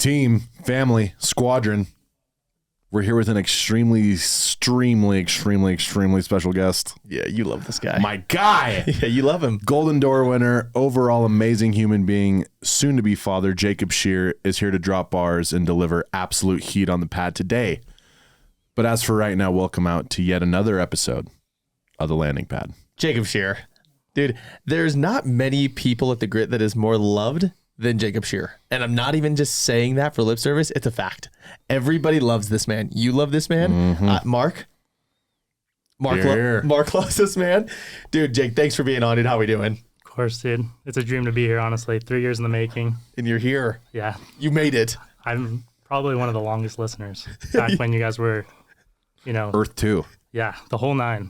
Team, family, squadron. We're here with an extremely special guest. Yeah, you love this guy. My guy. Yeah, you love him. Golden Door winner, overall amazing human being, soon to be father, Jacob Scheer, is here to drop bars and deliver absolute heat on the pad today. But as for right now, welcome out to yet another episode of the Landing Pad. Jacob Scheer. Dude, there's not many people at the Grit that is more loved than Jacob Scheer. And I'm not even just saying that for lip service. It's a fact. Everybody loves this man. You love this man. Mm-hmm. Mark loves this man. Dude, Jake, thanks for being on, dude. How we doing? Of course, dude. It's a dream to be here, honestly. 3 years in the making. And you're here. Yeah. You made it. I'm probably one of the longest listeners. Back when you guys were, Earth 2. Yeah, the whole 9.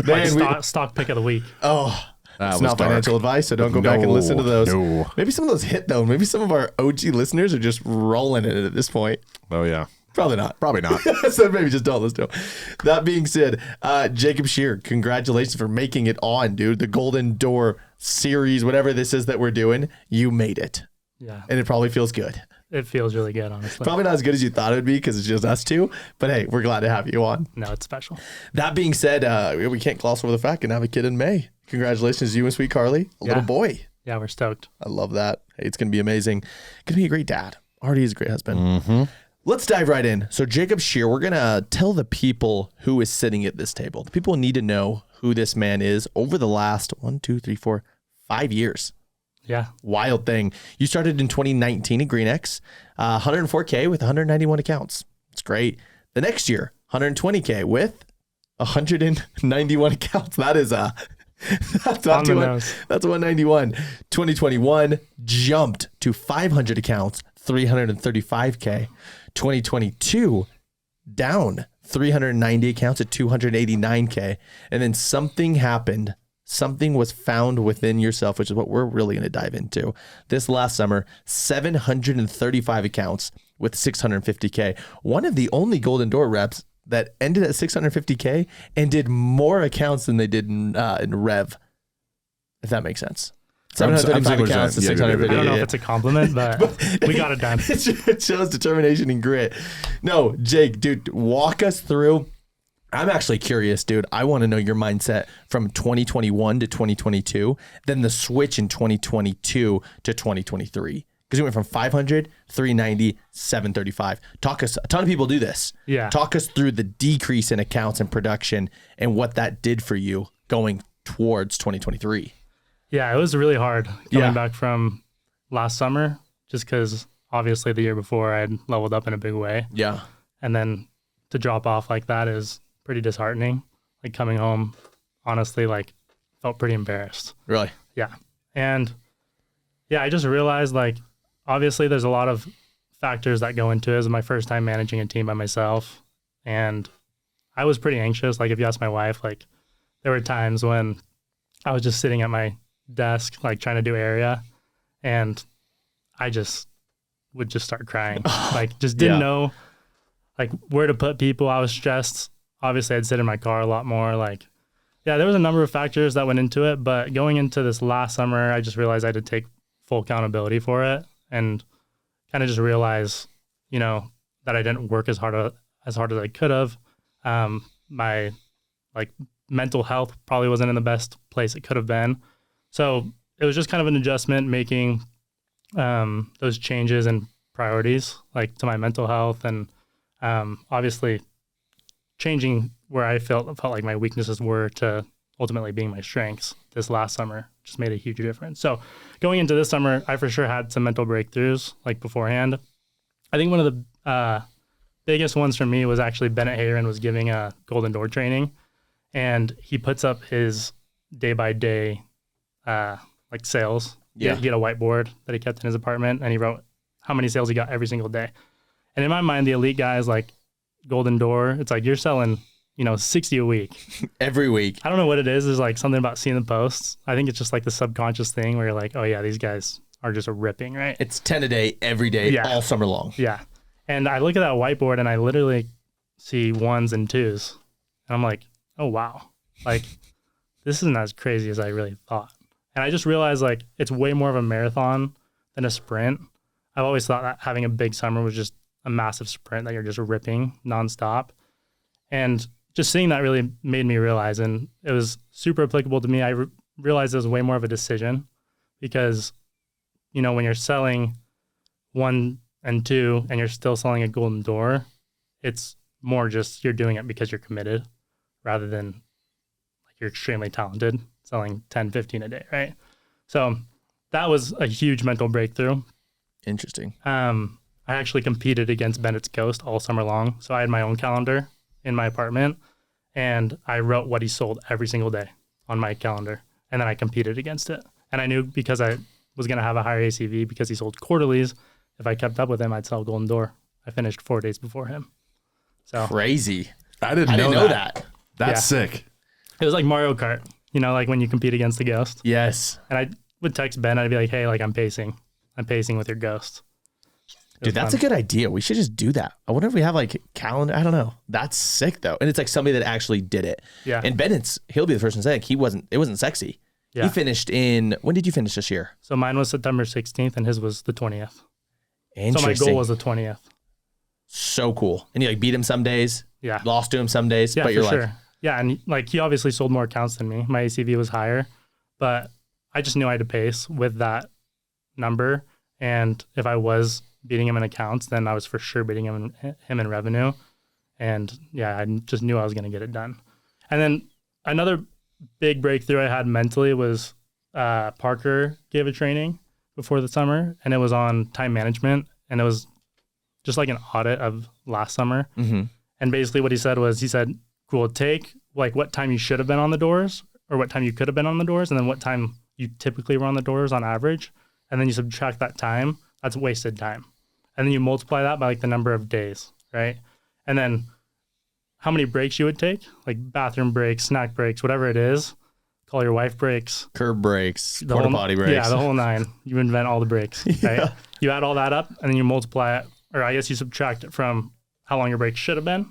Man, stock pick of the week. Oh, That it's was not dark. financial advice, so don't go back and listen to those. No. Maybe some of those hit, though. Maybe some of our OG listeners are just rolling in it at this point. Oh, yeah. Probably not. Probably not. So maybe just don't listen to him. That being said, Jacob Scheer, congratulations for making it on, dude. The Golden Door series, whatever this is that we're doing, you made it. Yeah. And it probably feels good. It feels really good, honestly. Probably not as good as you thought it would be because it's just us two. But hey, we're glad to have you on. No, it's special. That being said, we can't gloss over the fact and have a kid in May. Congratulations to you and sweet Carly, a little boy. Yeah, we're stoked. I love that. Hey, it's going to be amazing. Going to be a great dad. Already is a great husband. Mm-hmm. Let's dive right in. So Jacob Scheer, we're going to tell the people who is sitting at this table. The people need to know who this man is over the last 5 years. Yeah. Wild thing. You started in 2019 at GreenX, 104K with 191 accounts. It's great. The next year, 120K with 191 accounts. That is that's not 200, that's 191. 2021 jumped to 500 accounts, 335K. 2022 down 390 accounts at 289K. And then something happened. Something was found within yourself, which is what we're really going to dive into. This last summer, 735 accounts with 650K. One of the only Golden Door reps that ended at 650K and did more accounts than they did in Rev, if that makes sense. 735 accounts to 650. I don't know if it's a compliment, but we got it done. It shows determination and grit. No, Jake, dude, walk us through. I'm actually curious, dude. I want to know your mindset from 2021 to 2022, then the switch in 2022 to 2023. Because we went from 500, 390, 735. A ton of people do this. Yeah. Talk us through the decrease in accounts and production and what that did for you going towards 2023. Yeah, it was really hard coming back from last summer, just because obviously the year before I had leveled up in a big way. Yeah. And then to drop off like that is pretty disheartening. Like coming home, honestly, felt pretty embarrassed. Really? Yeah. And yeah, I just realized obviously there's a lot of factors that go into it. It was my first time managing a team by myself. And I was pretty anxious. If you ask my wife, there were times when I was just sitting at my desk, trying to do area, and I just would just start crying. Just didn't know where to put people. I was stressed. Obviously I'd sit in my car a lot more. There was a number of factors that went into it, but going into this last summer, I just realized I had to take full accountability for it and kind of just realize, that I didn't work as hard as I could have. My mental health probably wasn't in the best place it could have been. So it was just kind of an adjustment, making those changes and priorities to my mental health, and obviously changing where I felt like my weaknesses were to ultimately being my strengths. This last summer just made a huge difference. So going into this summer, I for sure had some mental breakthroughs beforehand. I think one of the biggest ones for me was actually Bennett Hayron was giving a Golden Door training, and he puts up his day-by-day sales. Yeah. He had a whiteboard that he kept in his apartment, and he wrote how many sales he got every single day. And in my mind, the elite guys Golden Door, it's you're selling, 60 a week. Every week. I don't know what it is. There's something about seeing the posts. I think it's just the subconscious thing where you're oh yeah, these guys are just ripping, right? It's 10 a day, every day, all summer long. Yeah. And I look at that whiteboard and I literally see 1s and 2s. And I'm oh wow. This isn't as crazy as I really thought. And I just realized it's way more of a marathon than a sprint. I've always thought that having a big summer was just a massive sprint that you're just ripping nonstop. And just seeing that really made me realize, and it was super applicable to me. I realized it was way more of a decision because, you know, when you're selling 1 and 2 and you're still selling a golden door, it's more just you're doing it because you're committed rather than like you're extremely talented selling 10, 15 a day, right? So that was a huge mental breakthrough. Interesting. I actually competed against Bennett's Ghost all summer long. So I had my own calendar in my apartment and I wrote what he sold every single day on my calendar. And then I competed against it. And I knew because I was going to have a higher ACV because he sold quarterlies, if I kept up with him, I'd sell golden door. I finished 4 days before him. So Crazy. I didn't know that. That's sick. It was like Mario Kart, you know, like when you compete against the ghost. Yes. And I would text Ben, I'd be like, hey, like I'm pacing with your ghost. Dude, that's a good idea. We should just do that. I wonder if we have like calendar. I don't know. That's sick though. And it's like somebody that actually did it. Yeah. And he'll be the first one saying it wasn't sexy. Yeah. He finished when did you finish this year? So mine was September 16th and his was the 20th. Interesting. So my goal was the 20th. So cool. And you like beat him some days. Yeah. Lost to him some days. Yeah, but you're for like, sure. Yeah. And like he obviously sold more accounts than me. My ACV was higher, but I just knew I had to pace with that number. And if I was beating him in accounts, then I was for sure beating him in revenue. And yeah, I just knew I was going to get it done. And then another big breakthrough I had mentally was Parker gave a training before the summer and it was on time management. And it was just like an audit of last summer. mm-hmm. And basically what he said, cool, take like what time you should have been on the doors or what time you could have been on the doors. And then what time you typically were on the doors on average. And then you subtract that time, that's wasted time. And then you multiply that by like the number of days, right? And then how many breaks you would take, like bathroom breaks, snack breaks, whatever it is, call your wife breaks. Curb breaks, the porta whole- potty breaks. Yeah, the whole 9. You invent all the breaks, right? You add all that up and then you multiply it, or I guess you subtract it from how long your break should have been.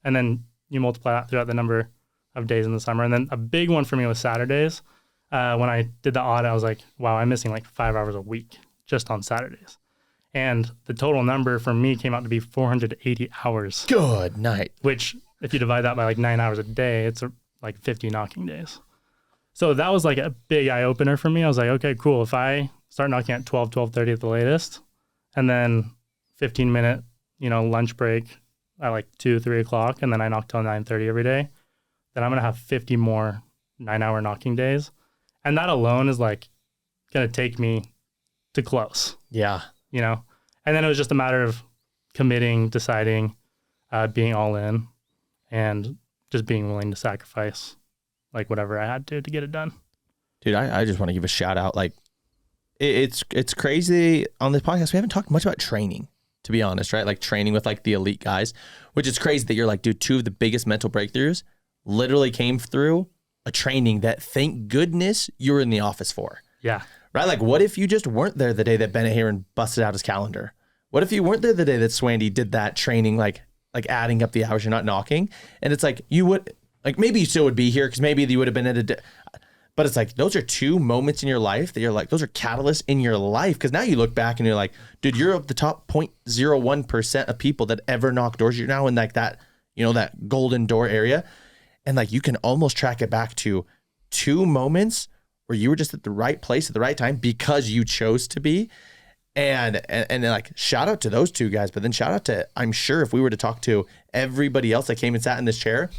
And then you multiply that throughout the number of days in the summer. And then a big one for me was Saturdays. When I did the audit, I was like, wow, I'm missing like 5 hours a week just on Saturdays. And the total number for me came out to be 480 hours. Good night. Which, if you divide that by like 9 hours a day, it's like 50 knocking days. So that was like a big eye opener for me. I was like, okay, cool. If I start knocking at 12:30 at the latest, and then 15-minute, lunch break at like 2-3 o'clock, and then I knock till 9:30 every day, then I'm gonna have 50 more 9-hour knocking days, and that alone is like gonna take me to close. Yeah. And then it was just a matter of committing, deciding, being all in, and just being willing to sacrifice like whatever I had to get it done. Dude, I just want to give a shout out. Like it's crazy on this podcast. We haven't talked much about training, to be honest, right? Like training with like the elite guys, which is crazy that you're like, dude, 2 of the biggest mental breakthroughs literally came through a training that thank goodness you were in the office for. Yeah. Right? Like what if you just weren't there the day that Bennett Heron busted out his calendar? What if you weren't there the day that Swandy did that training, like adding up the hours you're not knocking? And it's like, you would, like maybe you still would be here because maybe you would have been at but it's like, those are 2 moments in your life that you're like, those are catalysts in your life. Because now you look back and you're like, dude, you're of the top 0.01% of people that ever knock doors. You're now in like that, that golden door area. And like, you can almost track it back to 2 moments where you were just at the right place at the right time because you chose to be. And like, shout out to those 2 guys, but then shout out to, I'm sure if we were to talk to everybody else that came and sat in this chair,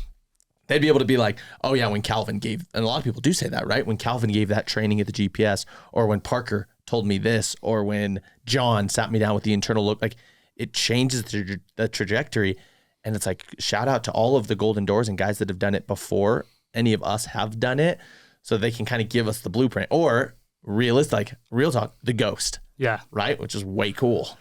they'd be able to be like, oh yeah, when Calvin gave, and a lot of people do say that, right? When Calvin gave that training at the GPS, or when Parker told me this, or when John sat me down with the internal look, like it changes the trajectory. And it's like, shout out to all of the golden doors and guys that have done it before any of us have done it, so they can kind of give us the blueprint, or real talk, the ghost. Yeah. Right. Which is way cool.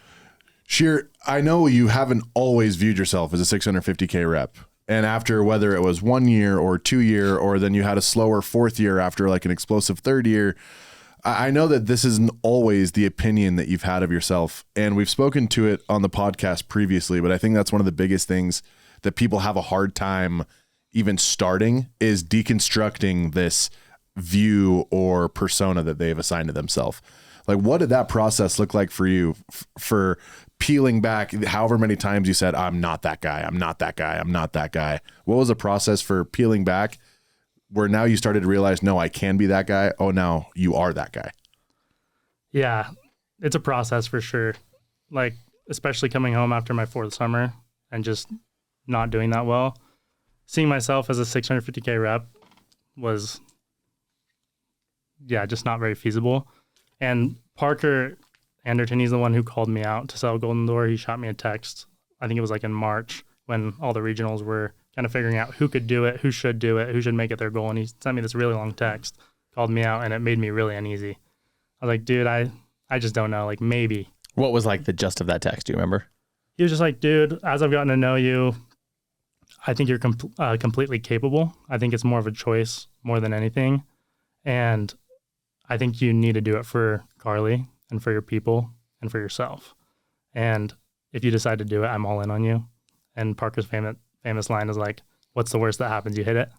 Scheer, I know you haven't always viewed yourself as a 650K rep. And after, whether it was 1 year or 2 year, or then you had a slower 4th year after like an explosive 3rd year, I know that this isn't always the opinion that you've had of yourself. And we've spoken to it on the podcast previously, but I think that's one of the biggest things that people have a hard time even starting, is deconstructing this view or persona that they've assigned to themselves. Like, what did that process look like for you for peeling back however many times you said, I'm not that guy, I'm not that guy, I'm not that guy? What was the process for peeling back where now you started to realize, no, I can be that guy? Oh, now you are that guy. Yeah, it's a process for sure. Like, especially coming home after my 4th summer and just not doing that well. Seeing myself as a 650K rep was, just not very feasible. And Parker Anderton, he's the one who called me out to sell Golden Door. He shot me a text. I think it was like in March when all the regionals were kind of figuring out who could do it, who should do it, who should make it their goal. And he sent me this really long text, called me out, and it made me really uneasy. I was like, dude, I just don't know. Like, maybe. What was like the gist of that text? Do you remember? He was just like, dude, as I've gotten to know you, I think you're completely capable. I think it's more of a choice more than anything. And I think you need to do it for Carly and for your people and for yourself. And if you decide to do it, I'm all in on you. And Parker's famous line is like, what's the worst that happens? You hit it.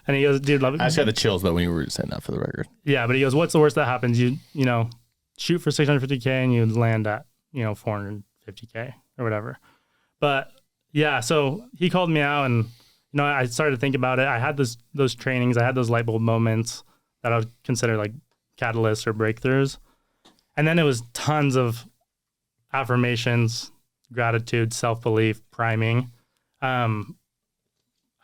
And he goes, dude, love it. I just had the chills though when you were saying that, for the record. Yeah, but he goes, what's the worst that happens? You know, shoot for 650K and you land at, 450K or whatever. But yeah, so he called me out and, I started to think about it. I had those trainings. I had those light bulb moments that I would consider like catalysts or breakthroughs. And then it was tons of affirmations, gratitude, self-belief, priming. I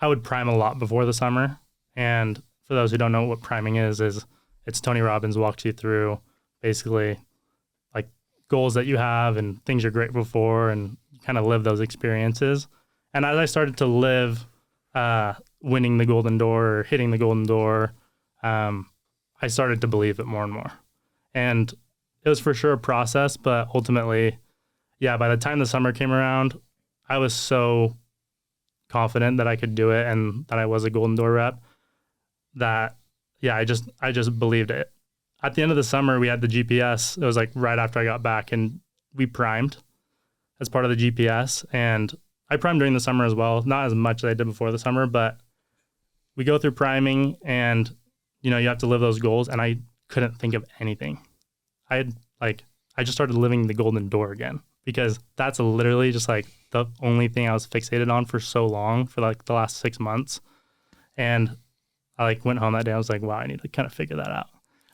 would prime a lot before the summer. And for those who don't know what priming is it's Tony Robbins walks you through basically like goals that you have and things you're grateful for, and you kind of live those experiences. And as I started to live winning the Golden Door or hitting the Golden Door, I started to believe it more and more. And it was for sure a process, but ultimately, by the time the summer came around, I was so confident that I could do it and that I was a Golden Door rep that, I just believed it. At the end of the summer, we had the GPS. It was like right after I got back, and we primed as part of the GPS. And I primed during the summer as well, not as much as I did before the summer, but we go through priming and, you have to live those goals. And I couldn't think of anything. I just started living the Golden Door again, because that's literally just like the only thing I was fixated on for so long, for like the last 6 months. And I like went home that day. I was like, wow, I need to kind of figure that out.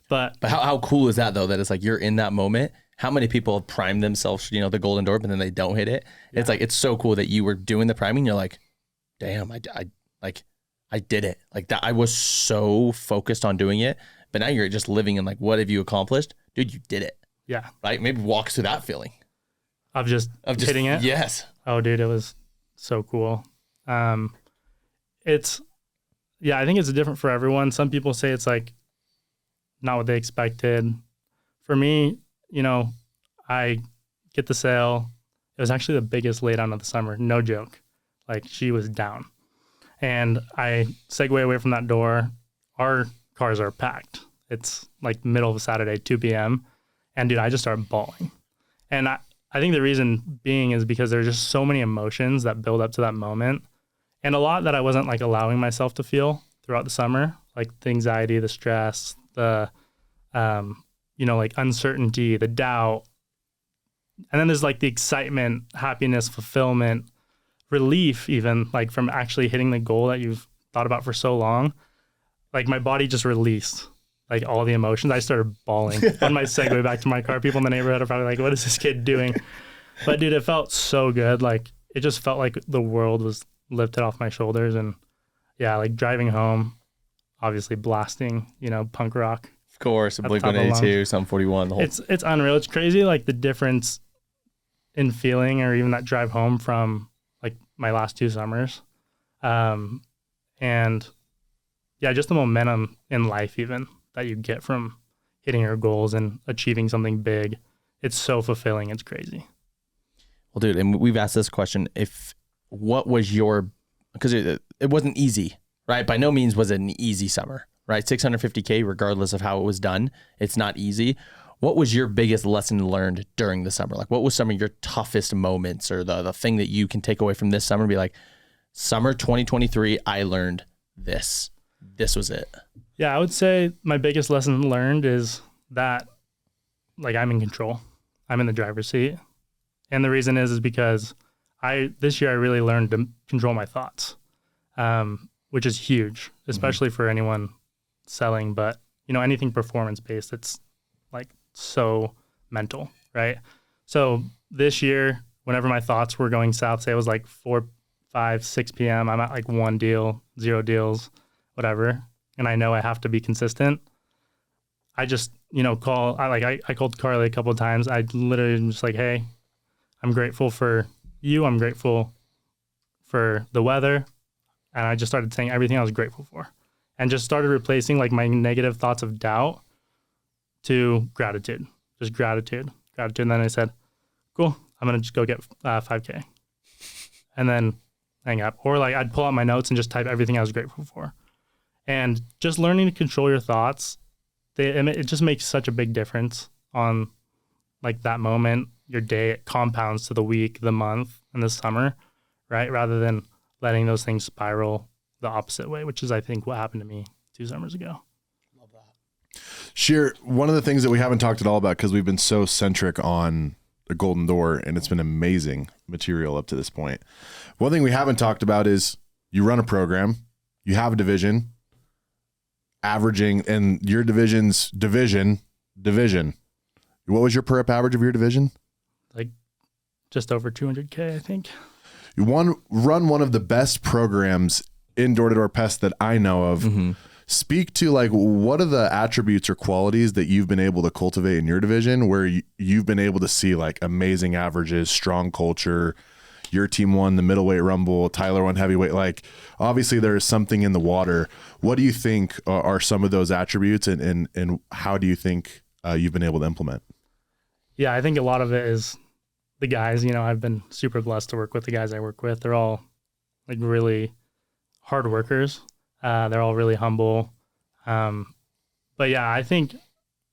But how cool is that though? That it's like you're in that moment. How many people have primed themselves, the Golden Door, but then they don't hit it? Yeah. It's like, it's so cool that you were doing the priming. You're like, damn, I did it. Like that. I was so focused on doing it, but now you're just living in like, what have you accomplished? Dude, you did it. Yeah. Right. Maybe walk us through that feeling of just hitting it. Yes. Oh, dude, it was so cool. I think it's different for everyone. Some people say it's like not what they expected. For me, I get the sale. It was actually the biggest laydown of the summer. No joke. Like, she was down. And I segue away from that door. Our cars are packed. It's like middle of a Saturday, 2 p.m. And dude, I just started bawling. And I think the reason being is because there's just so many emotions that build up to that moment. And a lot that I wasn't like allowing myself to feel throughout the summer, like the anxiety, the stress, the, like uncertainty, the doubt. And then there's like the excitement, happiness, fulfillment, relief, even like from actually hitting the goal that you've thought about for so long. Like my body just released like all the emotions. I started bawling on my segue back to my car. People in the neighborhood are probably like, what is this kid doing? But dude, it felt so good. Like it just felt like the world was lifted off my shoulders. And like driving home, obviously blasting, punk rock. Of course, Blink-182, Sum 41, the whole. It's unreal. It's crazy, like the difference in feeling, or even that drive home from like my last 2 summers, and just the momentum in life even that you get from hitting your goals and achieving something big. It's so fulfilling. It's crazy. Well, dude, and we've asked this question: what was your, because it wasn't easy, right? By no means was it an easy summer. Right, 650K, regardless of how it was done, it's not easy. What was your biggest lesson learned during the summer? Like, what was some of your toughest moments, or the thing that you can take away from this summer and be like, summer 2023, I learned this. This was it. Yeah, I would say my biggest lesson learned is that like I'm in control. I'm in the driver's seat. And the reason is because this year I really learned to control my thoughts, which is huge, especially for anyone selling, but anything performance based, it's like so mental, right? So this year, whenever my thoughts were going south, say it was like 4, 5, 6 p.m., I'm at like 1 deal, 0 deals, whatever, and I know I have to be consistent. I just, I called Carly a couple of times. I literally am just like, hey, I'm grateful for you. I'm grateful for the weather. And I just started saying everything I was grateful for and just started replacing like my negative thoughts of doubt to gratitude, just gratitude. And then I said, cool, I'm going to just go get 5K and then hang up. Or like I'd pull out my notes and just type everything I was grateful for. And just learning to control your thoughts, it just makes such a big difference on like that moment, your day. It compounds to the week, the month, and the summer, right? Rather than letting those things spiral the opposite way, which is, I think, what happened to me 2 summers ago. Love that. Scheer, one of the things that we haven't talked at all about because we've been so centric on the Golden Door and it's been amazing material up to this point. One thing we haven't talked about is you run a program, you have a division, averaging in your division. What was your per rep average of your division? Like just over 200K, I think. You run one of the best programs in door-to-door pest that I know of. Mm-hmm. Speak to like what are the attributes or qualities that you've been able to cultivate in your division where you've been able to see like amazing averages, strong culture. Your team won the middleweight rumble, Tyler won heavyweight. Like obviously there is something in the water. What do you think are some of those attributes and how do you think you've been able to implement? Yeah, I think a lot of it is the guys. I've been super blessed to work with the guys I work with. They're all like really hard workers. They're all really humble. But yeah, I think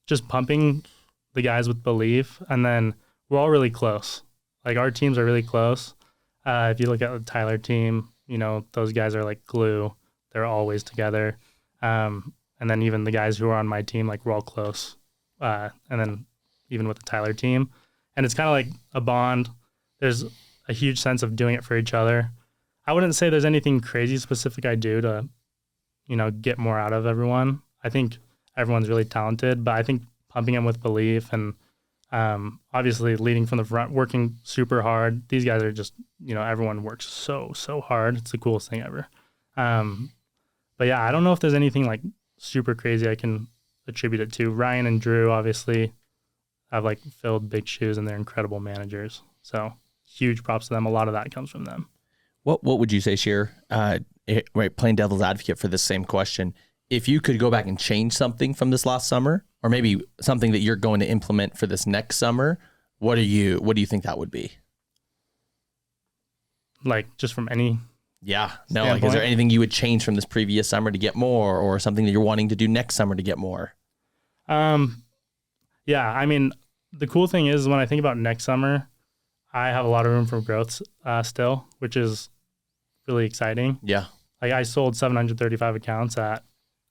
just pumping the guys with belief, and then we're all really close. Like our teams are really close. If you look at the Tyler team, those guys are like glue. They're always together. And then even the guys who are on my team, like we're all close. And then even with the Tyler team, and it's kind of like a bond. There's a huge sense of doing it for each other. I wouldn't say there's anything crazy specific I do to, get more out of everyone. I think everyone's really talented, but I think pumping them with belief and obviously leading from the front, working super hard. These guys are just, everyone works so hard. It's the coolest thing ever. But yeah, I don't know if there's anything like super crazy I can attribute it to. Ryan and Drew obviously have like filled big shoes and they're incredible managers. So huge props to them. A lot of that comes from them. What would you say, Scheer? Right, playing devil's advocate for this same question. If you could go back and change something from this last summer, or maybe something that you're going to implement for this next summer, what do you think that would be? Like just from any no, like is there anything you would change from this previous summer to get more, or something that you're wanting to do next summer to get more? Yeah, I mean, the cool thing is when I think about next summer, I have a lot of room for growth still, which is really exciting. Yeah. Like I sold 735 accounts at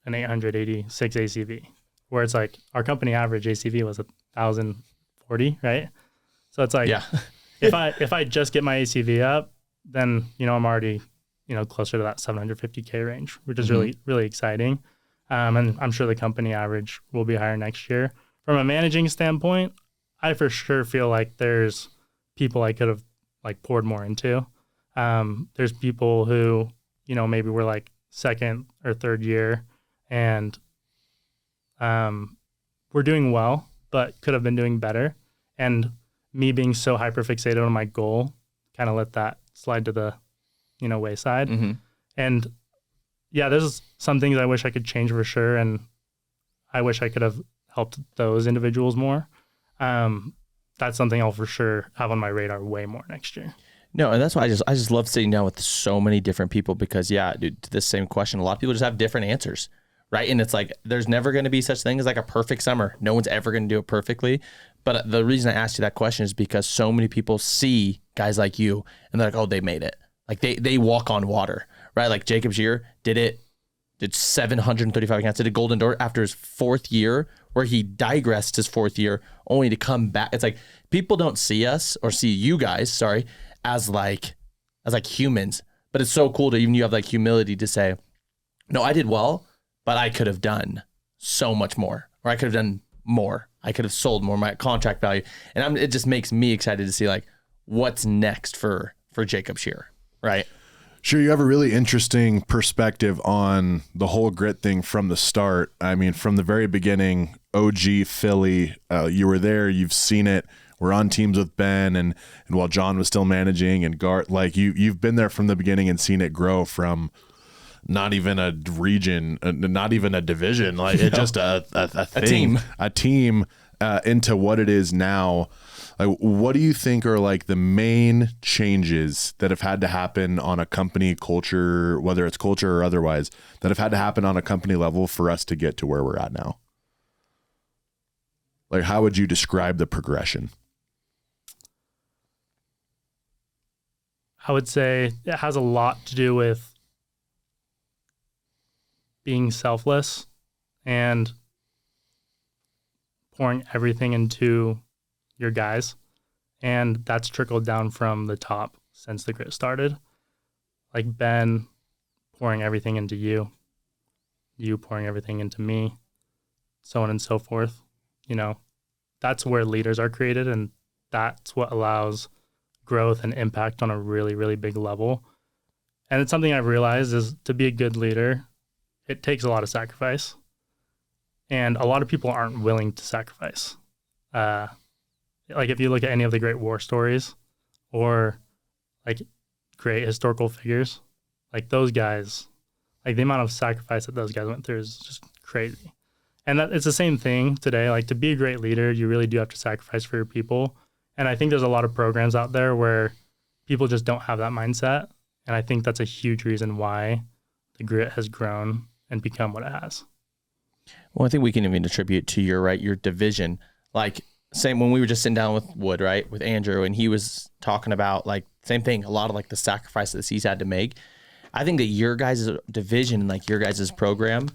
an 886 ACV, where it's like our company average ACV was 1,040, right? So it's like, yeah. if I just get my ACV up, then, I'm already, closer to that 750K range, which is really, really exciting. And I'm sure the company average will be higher next year. From a managing standpoint, I for sure feel like there's people I could have like poured more into. There's people who, maybe were like second or third year and we're doing well, but could have been doing better. And me being so hyper fixated on my goal kind of let that slide to the, wayside. Mm-hmm. And yeah, there's some things I wish I could change for sure. And I wish I could have helped those individuals more. That's something I'll for sure have on my radar way more next year. No, and that's why I just love sitting down with so many different people because, yeah, dude, to this same question, a lot of people just have different answers, right? And it's like there's never going to be such thing as like a perfect summer. No one's ever going to do it perfectly. But the reason I asked you that question is because so many people see guys like you and they're like, oh, they made it. Like they walk on water, right? Like Jacob Scheer did 735 accounts, did a Golden Door after his 4th year where he digressed his 4th year only to come back. It's like people don't see us or see you guys, sorry, as like humans, but it's so cool to even you have like humility to say, no, I did well, but I could have done so much more, or I could have done more. I could have sold more, my contract value. And it just makes me excited to see like what's next for Jacob Scheer, right? Sure, you have a really interesting perspective on the whole grit thing from the start. I mean, from the very beginning, OG Philly, you were there, you've seen it. We're on teams with Ben, and while John was still managing, and Gart, like you've been there from the beginning and seen it grow from not even a region, not even a division, like it's just a thing, a team into what it is now. Like, what do you think are like the main changes that have had to happen on a company culture, whether it's culture or otherwise, that have had to happen on a company level for us to get to where we're at now? Like, how would you describe the progression? I would say it has a lot to do with being selfless and pouring everything into your guys. And that's trickled down from the top since the grit started. Like Ben pouring everything into you pouring everything into me, so on and so forth. You know, that's where leaders are created, and that's what allows growth and impact on a really, really big level. And it's something I've realized is to be a good leader, it takes a lot of sacrifice. And a lot of people aren't willing to sacrifice. Like if you look at any of the great war stories or like great historical figures, like those guys, like the amount of sacrifice that those guys went through is just crazy. And that it's the same thing today. Like to be a great leader, you really do have to sacrifice for your people. And I think there's a lot of programs out there where people just don't have that mindset. And I think that's a huge reason why the grit has grown and become what it has. Well, I think we can even attribute to your division. Like same when we were just sitting down with Wood, right, with Andrew, and he was talking about like same thing, a lot of like the sacrifices he's had to make. I think that your guys' division and like your guys' program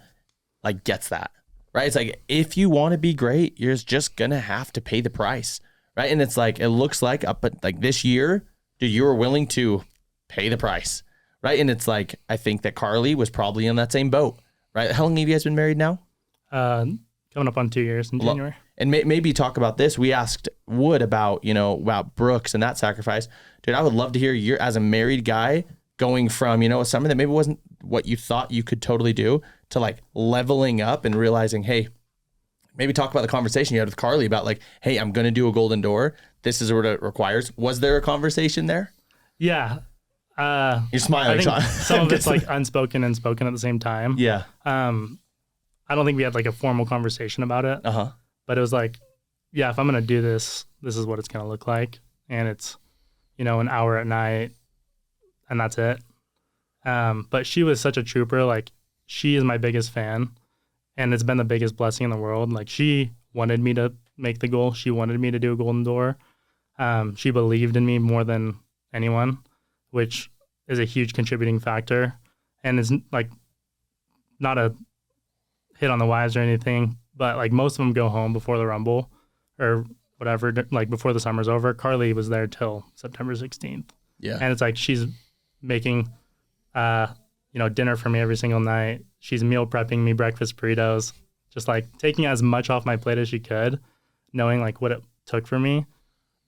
like gets that, right? It's like if you want to be great, you're just gonna have to pay the price, right? And it's like it looks like up at like this year, dude, you were willing to pay the price, right? And it's like I think that Carly was probably in that same boat, right? How long have you guys been married now? Coming up on 2 years in January. And maybe talk about this. We asked Wood about, about Brooks and that sacrifice. Dude, I would love to hear you as a married guy going from, a summer that maybe wasn't what you thought you could totally do to like leveling up and realizing, hey, maybe talk about the conversation you had with Carly about like, hey, I'm going to do a golden door. This is what it requires. Was there a conversation there? Yeah. You're smiling, Sean. Some of it's like unspoken and spoken at the same time. Yeah. I don't think we had like a formal conversation about it. Uh-huh. But it was like, yeah, if I'm going to do this, this is what it's going to look like. And it's, an hour at night and that's it. But she was such a trooper. Like she is my biggest fan and it's been the biggest blessing in the world. Like she wanted me to make the goal. She wanted me to do a golden door. She believed in me more than anyone, which is a huge contributing factor and is like not a hit on the wives or anything, but like most of them go home before the Rumble or whatever, like before the summer's over. Carly was there till September 16th. Yeah. And it's like she's making, dinner for me every single night. She's meal prepping me breakfast burritos, just like taking as much off my plate as she could, knowing like what it took for me.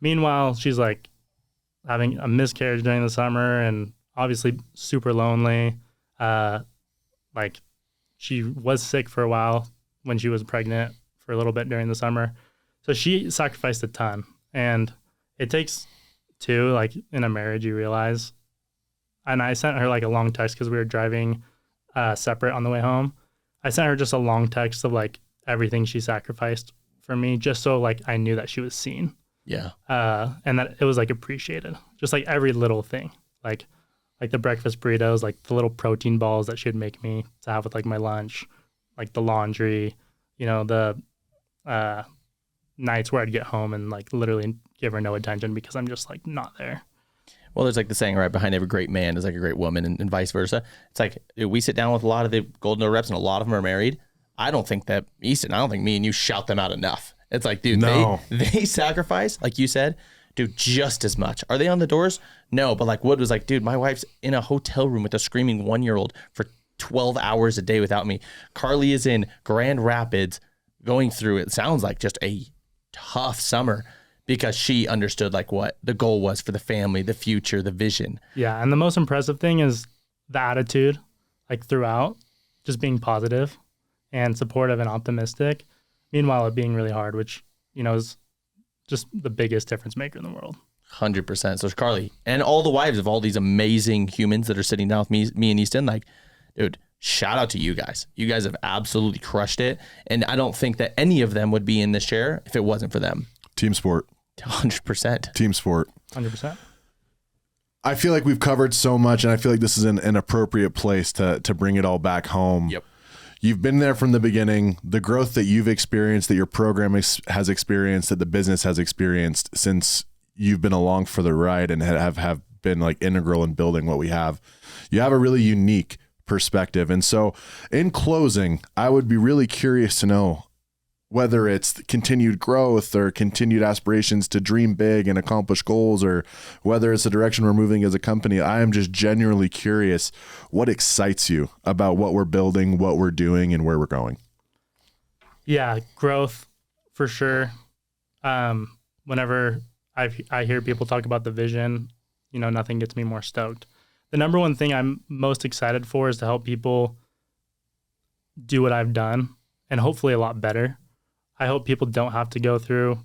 Meanwhile, she's like having a miscarriage during the summer and obviously super lonely. Like she was sick for a while when she was pregnant for a little bit during the summer. So she sacrificed a ton. And it takes two, like in a marriage, you realize. And I sent her like a long text because we were driving separate on the way home. I sent her just a long text of like everything she sacrificed for me, just so like I knew that she was seen. Yeah. And that it was like appreciated. Just like every little thing. Like the breakfast burritos, like the little protein balls that she'd make me to have with like my lunch, like the laundry, the nights where I'd get home and like literally give her no attention because I'm just like not there. Well, there's like the saying, right, behind every great man is like a great woman and vice versa. It's like we sit down with a lot of the Golden Door reps and a lot of them are married. I don't think me and you shout them out enough. It's like, dude, No. they sacrifice, like you said, dude, just as much. Are they on the doors? No, but like Wood was like, dude, my wife's in a hotel room with a screaming 1-year-old for 12 hours a day without me. Carly is in Grand Rapids going through, it sounds like just a tough summer because she understood like what the goal was for the family, the future, the vision. Yeah. And the most impressive thing is the attitude, like throughout, just being positive and supportive and optimistic. Meanwhile, it being really hard, which, you know, is just the biggest difference maker in the world. 100%. So Carly and all the wives of all these amazing humans that are sitting down with me and Easton, like, dude, shout out to you guys. You guys have absolutely crushed it. And I don't think that any of them would be in this chair if it wasn't for them. Team sport. 100%. Team sport. 100%. I feel like we've covered so much, and I feel like this is an appropriate place to bring it all back home. Yep. You've been there from the beginning. The growth that you've experienced, that your program has experienced, that the business has experienced since you've been along for the ride and have been like integral in building what we have. You have a really unique perspective. And so in closing, I would be really curious to know whether it's continued growth or continued aspirations to dream big and accomplish goals, or whether it's the direction we're moving as a company. I am just genuinely curious what excites you about what we're building, what we're doing, and where we're going. Yeah, growth for sure. Whenever I hear people talk about the vision, you know, nothing gets me more stoked. The number one thing I'm most excited for is to help people do what I've done, and hopefully a lot better. I hope people don't have to go through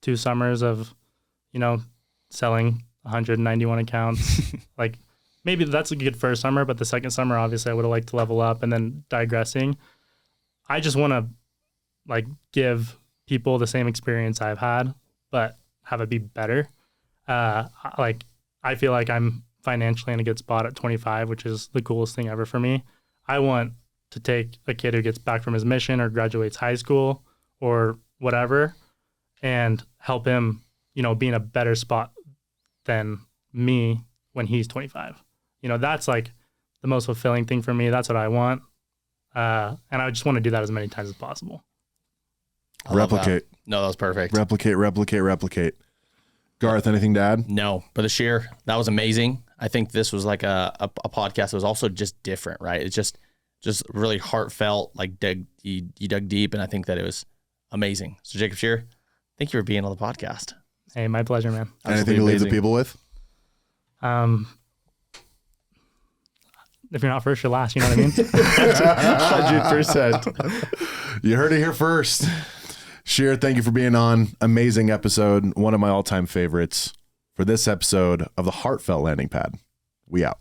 2 summers of, you know, selling 191 accounts. Like, maybe that's a good first summer, but the second summer, obviously, I would have liked to level up. And then digressing, I just want to, like, give people the same experience I've had, but have it be better. Like, I feel like I'm financially in a good spot at 25, which is the coolest thing ever for me. I want to take a kid who gets back from his mission or graduates high school or whatever and help him, you know, be in a better spot than me when he's 25. You know, that's like the most fulfilling thing for me. That's what I want. And I just want to do that as many times as possible. Replicate. No, that was perfect. Replicate. Garth, anything to add? No, but the Scheer, that was amazing. I think this was like a podcast that was also just different, right? It's just really heartfelt, like you dug deep, and I think that it was amazing. So Jacob Scheer, thank you for being on the podcast. Hey, my pleasure, man. Anything to leave the people with? If you're not first, you're last. You know what I mean? 100%. You heard it here first. Scheer, thank you for being on. Amazing episode. One of my all-time favorites for this episode of the Heartfelt Landing Pad. We out.